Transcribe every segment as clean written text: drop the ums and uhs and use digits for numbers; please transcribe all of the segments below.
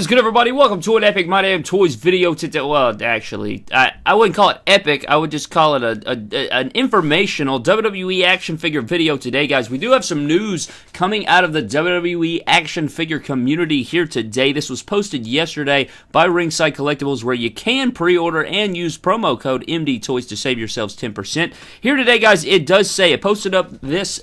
What is good, everybody? Welcome to an Epic My Damn Toys video today. Well, actually, I wouldn't call it epic. I would just call it an informational WWE action figure video today, guys. We do have some news coming out of the WWE action figure community here today. This was posted yesterday by Ringside Collectibles, where you can pre-order and use promo code MDTOYS to save yourselves 10%. Here today, guys, it does say, it posted up this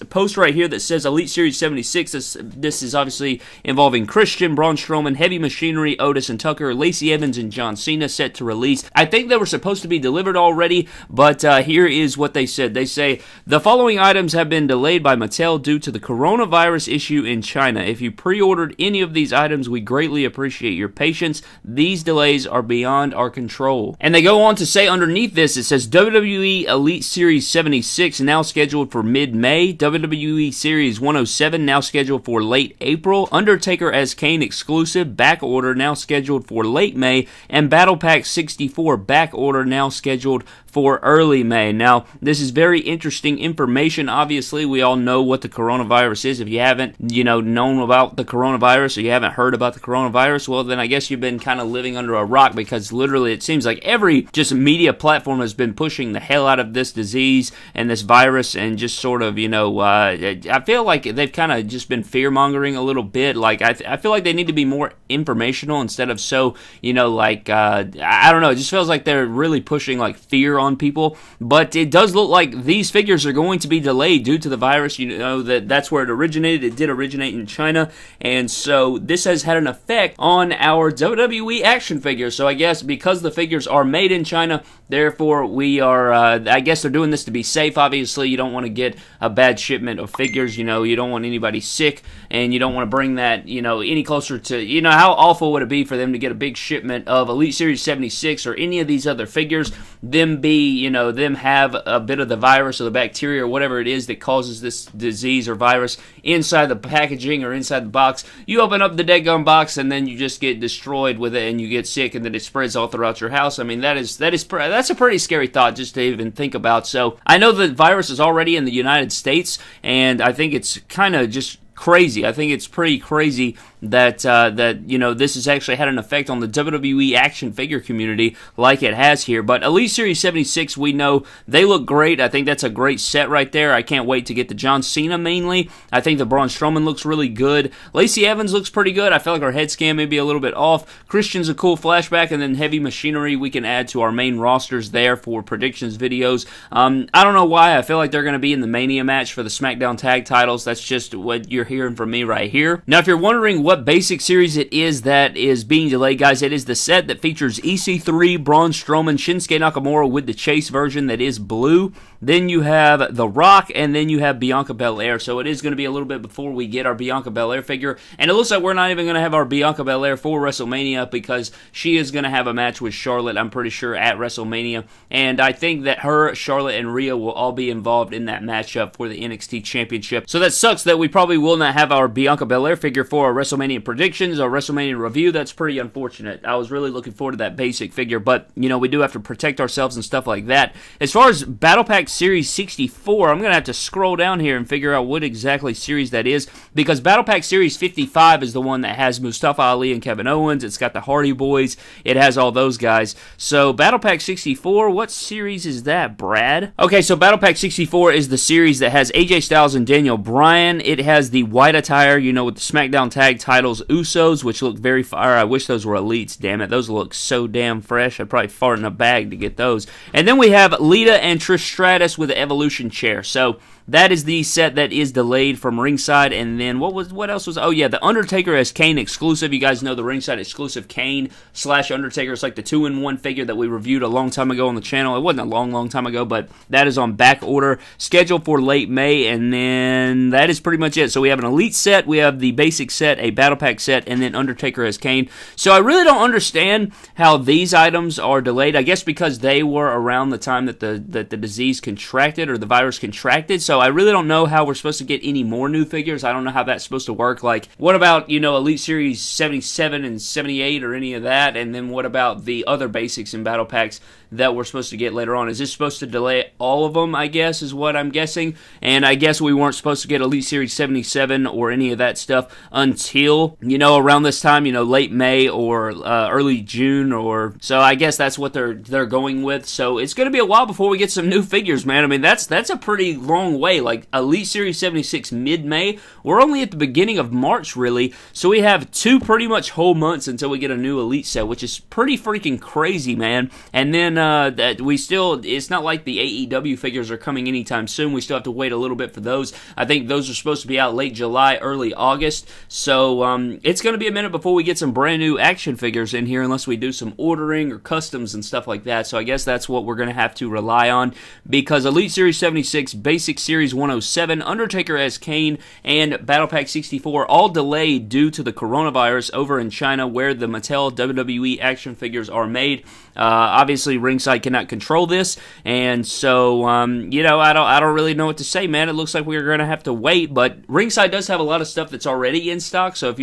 post right here that says Elite Series 76. This is obviously involving Christian, Braun Strowman, Heavy Machinery, Otis and Tucker, Lacey Evans, and John Cena, set to release. I think they were supposed to be delivered already, but here is what they said. They say, the following items have been delayed by Mattel due to the coronavirus issue in China. If you pre-ordered any of these items, we greatly appreciate your patience. These delays are beyond our control. And they go on to say underneath this, it says WWE Elite Series 76 now scheduled for mid-May, WWE Series 107 now scheduled for late April, Undertaker as Kane exclusive back order now scheduled for late May, and Battle Pack 64 back order now scheduled for early May. Now, this is very interesting information. Obviously, we all know what the coronavirus is. If you haven't, known about the coronavirus, or you haven't heard about the coronavirus, well, then I guess you've been kind of living under a rock, because literally it seems like every just media platform has been pushing the hell out of this disease and this virus, and just sort of, I feel like they've kind of just been fear-mongering a little bit. Like, I feel like they need to be more informational instead of so, I don't know, it just feels like they're really pushing, like, fear on people. But it does look like these figures are going to be delayed due to the virus. That's where it originated. It did originate in China, and so this has had an effect on our WWE action figures. So I guess because the figures are made in China, therefore we are, I guess they're doing this to be safe. Obviously, you don't want to get a bad shipment of figures. You don't want anybody sick, and you don't want to bring that, any closer to, how awful would it be for them to get a big shipment of Elite Series 76 or any of these other figures, them have a bit of the virus or the bacteria or whatever it is that causes this disease or virus inside the packaging or inside the box. You open up the dead gum box, and then you just get destroyed with it, and you get sick, and then it spreads all throughout your house. I mean, that's a pretty scary thought just to even think about. So I know the virus is already in the United States, and I think it's kind of just crazy. I think it's pretty crazy that this has actually had an effect on the WWE action figure community like it has here. But Elite Series 76, we know they look great. I think that's a great set right there. I can't wait to get the John Cena mainly. I think the Braun Strowman looks really good. Lacey Evans looks pretty good. I feel like our head scan may be a little bit off. Christian's a cool flashback, and then Heavy Machinery we can add to our main rosters there for predictions videos. I don't know why. I feel like they're going to be in the Mania match for the SmackDown tag titles. That's just what you're hearing from me right here. Now, if you're wondering what basic series it is that is being delayed, guys, it is the set that features EC3, Braun Strowman, Shinsuke Nakamura with the Chase version that is blue. Then you have The Rock, and then you have Bianca Belair. So it is going to be a little bit before we get our Bianca Belair figure. And it looks like we're not even going to have our Bianca Belair for WrestleMania, because she is going to have a match with Charlotte, I'm pretty sure, at WrestleMania. And I think that her, Charlotte, and Rhea will all be involved in that matchup for the NXT Championship. So that sucks that we probably will not have our Bianca Belair figure for our WrestleMania predictions or WrestleMania review. That's pretty unfortunate. I was really looking forward to that basic figure, but, we do have to protect ourselves and stuff like that. As far as Battle Pack Series 64, I'm going to have to scroll down here and figure out what exactly series that is, because Battle Pack Series 55 is the one that has Mustafa Ali and Kevin Owens. It's got the Hardy Boys. It has all those guys. So Battle Pack 64, what series is that, Brad? Okay, so Battle Pack 64 is the series that has AJ Styles and Daniel Bryan. It has the white attire, with the SmackDown tag titles, Usos, which look very fire. I wish those were Elites, damn it. Those look so damn fresh. I'd probably fart in a bag to get those. And then we have Lita and Trish Stratus with the Evolution chair. So that is the set that is delayed from Ringside. And then what else was? Oh yeah, the Undertaker as Kane exclusive. You guys know the Ringside exclusive Kane / Undertaker. It's like the 2-in-1 figure that we reviewed a long time ago on the channel. It wasn't a long time ago, but that is on back order, scheduled for late May. And then that is pretty much it. So we have an Elite set, we have the basic set, a Battle Pack set, and then Undertaker as Kane. So I really don't understand how these items are delayed. I guess because they were around the time that the disease contracted, or the virus contracted. So So I really don't know how we're supposed to get any more new figures. I don't know how that's supposed to work. Like, what about, Elite Series 77 and 78 or any of that? And then what about the other basics and battle packs that we're supposed to get later on? Is this supposed to delay all of them, I guess, is what I'm guessing? And I guess we weren't supposed to get Elite Series 77 or any of that stuff until, around this time, late May or early June, or so I guess that's what they're going with. So it's going to be a while before we get some new figures, man. I mean, that's a pretty long way. Like, Elite Series 76 mid-May, we're only at the beginning of March, really. So we have 2 pretty much whole months until we get a new Elite set, which is pretty freaking crazy, man. And then that we still, it's not like the AEW figures are coming anytime soon. We still have to wait a little bit for those. I think those are supposed to be out late July, early August. So it's going to be a minute before we get some brand new action figures in here, unless we do some ordering or customs and stuff like that. So I guess that's what we're going to have to rely on, because Elite Series 76, Basic Series 107, Undertaker as Kane, and Battle Pack 64 all delayed due to the coronavirus over in China, where the Mattel WWE action figures are made. Obviously, Ringside cannot control this, and so I don't really know what to say, man. It looks like we're going to have to wait, but Ringside does have a lot of stuff that's already in stock. So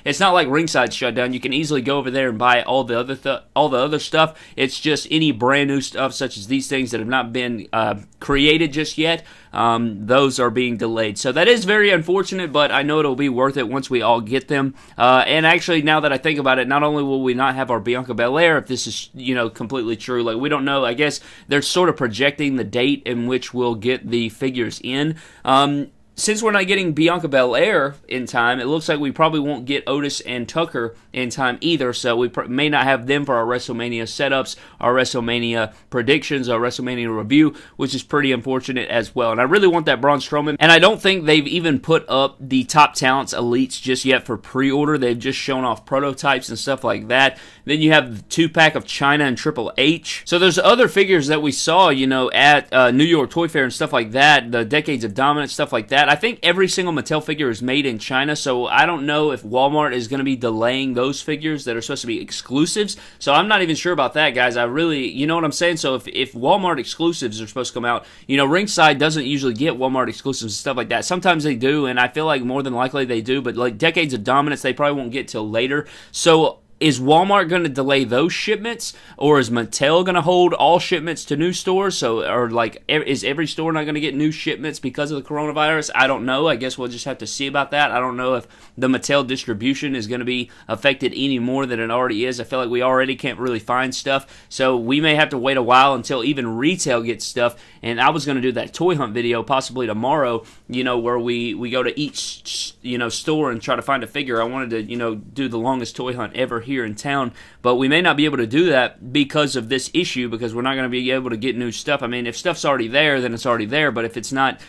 it's not like Ringside's shut down. You can easily go over there and buy all the other stuff. It's just any brand new stuff, such as these things that have not been created just yet. Those are being delayed. So that is very unfortunate, but I know it'll be worth it once we all get them. And actually, now that I think about it, not only will we not have our Bianca Belair, if this is, completely true, like, we don't know. I guess they're sort of projecting the date in which we'll get the figures in. Since we're not getting Bianca Belair in time, it looks like we probably won't get Otis and Tucker in time either, so we may not have them for our WrestleMania setups, our WrestleMania predictions, our WrestleMania review, which is pretty unfortunate as well. And I really want that Braun Strowman, and I don't think they've even put up the Top Talents Elites just yet for pre-order. They've just shown off prototypes and stuff like that. Then you have the 2-pack of China and Triple H. So there's other figures that we saw, at New York Toy Fair and stuff like that, the Decades of Dominance, stuff like that. I think every single Mattel figure is made in China, so I don't know if Walmart is going to be delaying those figures that are supposed to be exclusives. So I'm not even sure about that, guys. I really, you know what I'm saying? So if Walmart exclusives are supposed to come out, Ringside doesn't usually get Walmart exclusives and stuff like that. Sometimes they do, and I feel like more than likely they do, but like Decades of Dominance, they probably won't get till later. So is Walmart going to delay those shipments, or is Mattel going to hold all shipments to new stores? Is every store not going to get new shipments because of the coronavirus? I don't know. I guess we'll just have to see about that. I don't know if the Mattel distribution is going to be affected any more than it already is. I feel like we already can't really find stuff, so we may have to wait a while until even retail gets stuff. And I was going to do that toy hunt video possibly tomorrow, where we go to each store and try to find a figure. I wanted to do the longest toy hunt ever here in town, but we may not be able to do that because of this issue, because we're not going to be able to get new stuff. I mean, if stuff's already there, then it's already there, but if it's not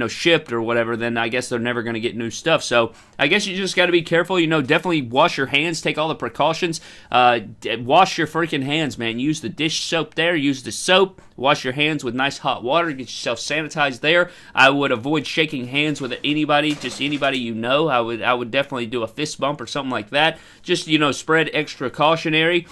shipped or whatever, then I guess they're never going to get new stuff. So I guess you just got to be careful. Definitely wash your hands, take all the precautions. Wash your freaking hands, man. Use the dish soap there. Use the soap. Wash your hands with nice hot water. Get yourself sanitized there. I would avoid shaking hands with anybody, just anybody you know. I would definitely do a fist bump or something like that. Just spread extra cautionary.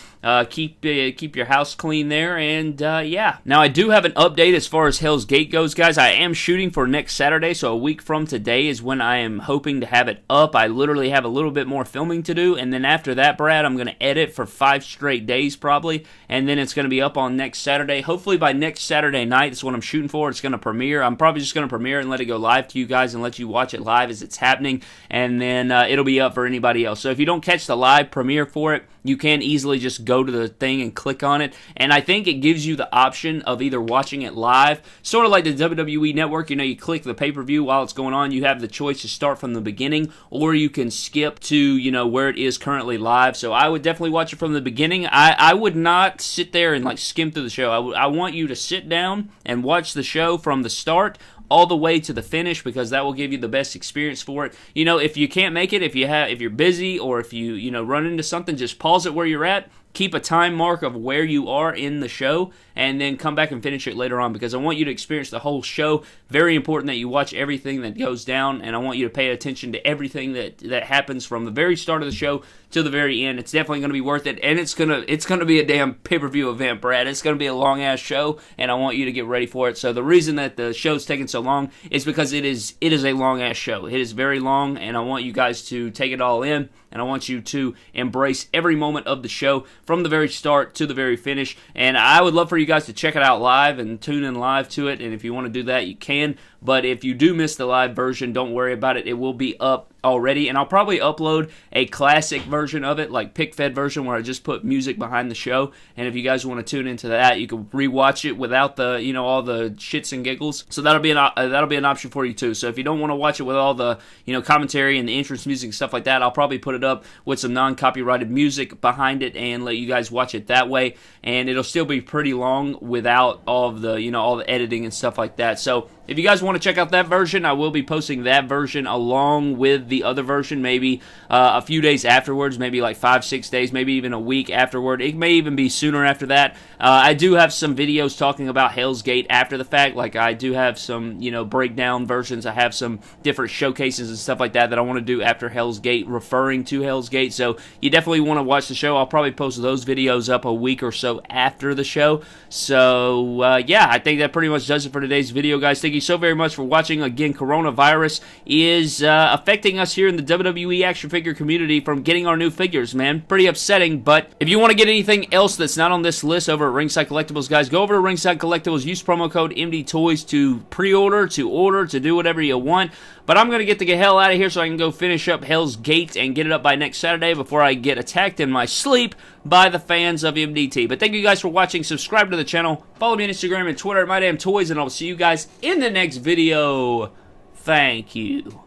Keep your house clean there, and yeah. Now I do have an update as far as Hell's Gate goes, guys. I am shooting for next Saturday, so a week from today is when I am hoping to have it up. I literally have a little bit more filming to do, and then after that, Brad, I'm going to edit for 5 straight days probably, and then it's going to be up on next Saturday. Hopefully by next Saturday night, that's what I'm shooting for. It's going to premiere. I'm probably just going to premiere and let it go live to you guys and let you watch it live as it's happening, and then it'll be up for anybody else. So if you don't catch the live premiere for it, you can easily just go to the thing and click on it, and I think it gives you the option of either watching it live, sort of like the WWE Network. You click the pay-per-view while it's going on. You have the choice to start from the beginning, or you can skip to where it is currently live. So I would definitely watch it from the beginning. I would not sit there and skim through the show. I want you to sit down and watch the show from the start all the way to the finish, because that will give you the best experience for it. If you can't make it, if you're busy, or if you run into something, just pause it where you're at, keep a time mark of where you are in the show and then come back and finish it later on, because I want you to experience the whole show. Very important that you watch everything that goes down, and I want you to pay attention to everything that happens from the very start of the show to the very end. It's definitely going to be worth it, and it's gonna be a damn pay-per-view event, Brad. It's going to be a long-ass show, and I want you to get ready for it. So the reason that the show's taking so long is because it is a long-ass show. It is very long, and I want you guys to take it all in, and I want you to embrace every moment of the show from the very start to the very finish. And I would love for you guys to check it out live and tune in live to it, and if you want to do that, you can. But if you do miss the live version, don't worry about it. It will be up already, and I'll probably upload a classic version of it, like pick-fed version, where I just put music behind the show. And if you guys want to tune into that, you can rewatch it without the, all the shits and giggles. So that'll be an option for you too. So if you don't want to watch it with all the, commentary and the entrance music and stuff like that, I'll probably put it up with some non-copyrighted music behind it and let you guys watch it that way. And it'll still be pretty long without all of the, all the editing and stuff like that. So if you guys want to check out that version, I will be posting that version along with the other version, maybe a few days afterwards, maybe like 5-6 days, maybe even a week afterward. It may even be sooner after that. I do have some videos talking about Hell's Gate after the fact. Like, I do have some, breakdown versions. I have some different showcases and stuff like that I want to do after Hell's Gate, referring to Hell's Gate. So you definitely want to watch the show. I'll probably post those videos up a week or so after the show. So, yeah, I think that pretty much does it for today's video, guys. Thank you so very much for watching. Again, coronavirus is affecting us here in the WWE action figure community from getting our new figures, man. Pretty upsetting, but if you want to get anything else that's not on this list over at Ringside Collectibles, guys, go over to Ringside Collectibles, use promo code MDTOYS to pre-order, to order, to do whatever you want. But I'm going to get the hell out of here so I can go finish up Hell's Gate and get it up by next Saturday before I get attacked in my sleep by the fans of MDT. But thank you guys for watching. Subscribe to the channel. Follow me on Instagram and Twitter at MyDamnToys, and I'll see you guys in the next video. Thank you.